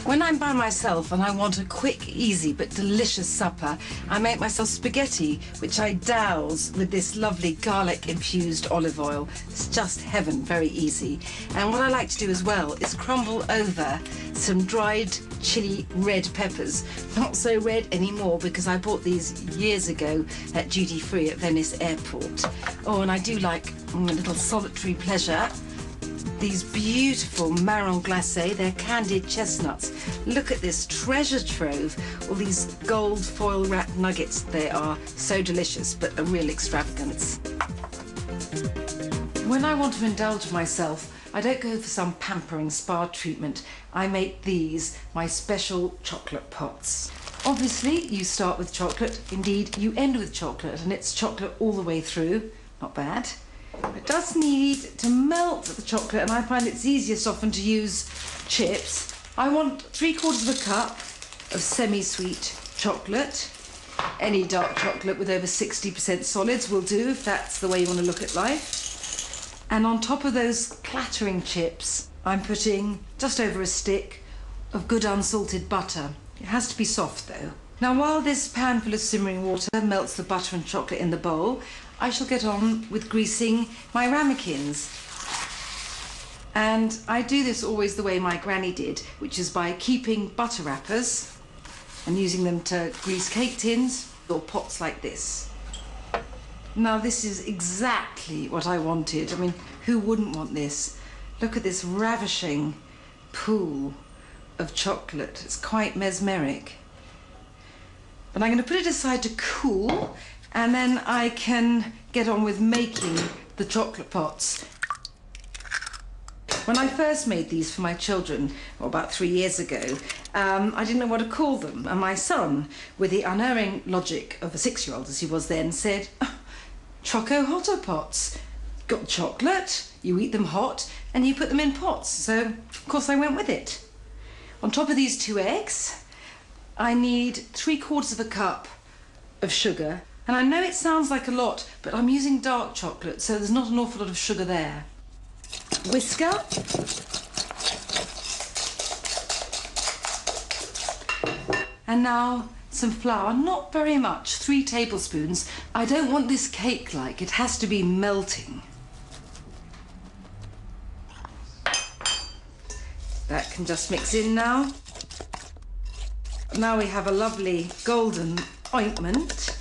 When I'm by myself and I want a quick, easy but delicious supper, I make myself spaghetti, which I douse with this lovely garlic-infused olive oil. It's just heaven, very easy. And what I like to do as well is crumble over some dried chili red peppers. Not so red anymore because I bought these years ago at duty free at Venice Airport. Oh, and I do like a little solitary pleasure. These beautiful marron glacé, they're candied chestnuts. Look at this treasure trove, all these gold foil wrapped nuggets. They are so delicious, but a real extravagance. When I want to indulge myself, I don't go for some pampering spa treatment. I make these my special chocolate pots. Obviously, you start with chocolate. Indeed, you end with chocolate, and it's chocolate all the way through. Not bad. It does need to melt the chocolate, and I find it's easiest often to use chips. I want 3/4 of a cup of semi-sweet chocolate. Any dark chocolate with over 60% solids will do if that's the way you want to look at life. And on top of those clattering chips, I'm putting just over a stick of good unsalted butter. It has to be soft though. Now, while this pan full of simmering water melts the butter and chocolate in the bowl, I shall get on with greasing my ramekins. And I do this always the way my granny did, which is by keeping butter wrappers and using them to grease cake tins or pots like this. Now, this is exactly what I wanted. I mean, who wouldn't want this? Look at this ravishing pool of chocolate. It's quite mesmeric. But I'm going to put it aside to cool, and then I can get on with making the chocolate pots. When I first made these for my children, about 3 years ago, I didn't know what to call them. And my son, with the unerring logic of a 6-year-old as he was then, said, oh, Choco Hotto pots. Got chocolate, you eat them hot, and you put them in pots. So, of course, I went with it. On top of these 2 eggs, I need 3/4 of a cup of sugar. And I know it sounds like a lot, but I'm using dark chocolate, so there's not an awful lot of sugar there. Whisker. And now some flour, not very much, 3 tablespoons. I don't want this cake-like, it has to be melting. That can just mix in now. Now we have a lovely golden ointment.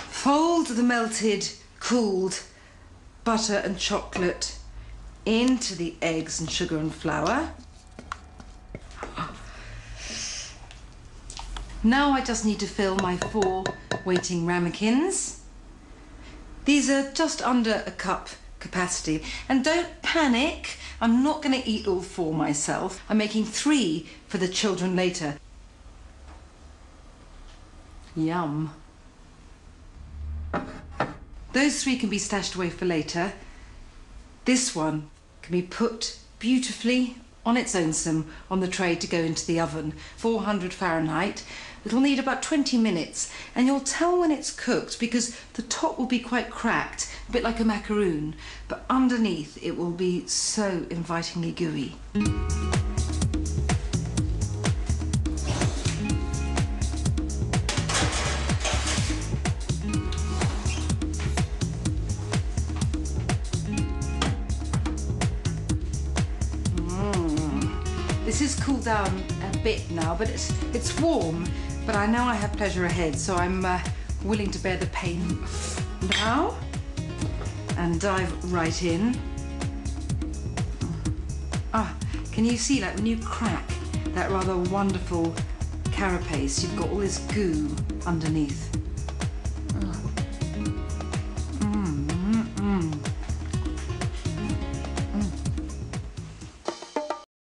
Fold the melted, cooled butter and chocolate into the eggs and sugar and flour. Now I just need to fill my 4 waiting ramekins. These are just under a cup capacity. And don't panic, I'm not going to eat all 4 myself. I'm making 3 for the children later. Yum. Those 3 can be stashed away for later. This one can be put beautifully on its own on the tray to go into the oven, 400 Fahrenheit. It'll need about 20 minutes, and you'll tell when it's cooked because the top will be quite cracked, a bit like a macaroon, but underneath it will be so invitingly gooey. This is cooled down a bit now, but it's warm. But I know I have pleasure ahead, so I'm willing to bear the pain now and dive right in. Ah, can you see, like when you crack that rather wonderful carapace, you've got all this goo underneath. Oh.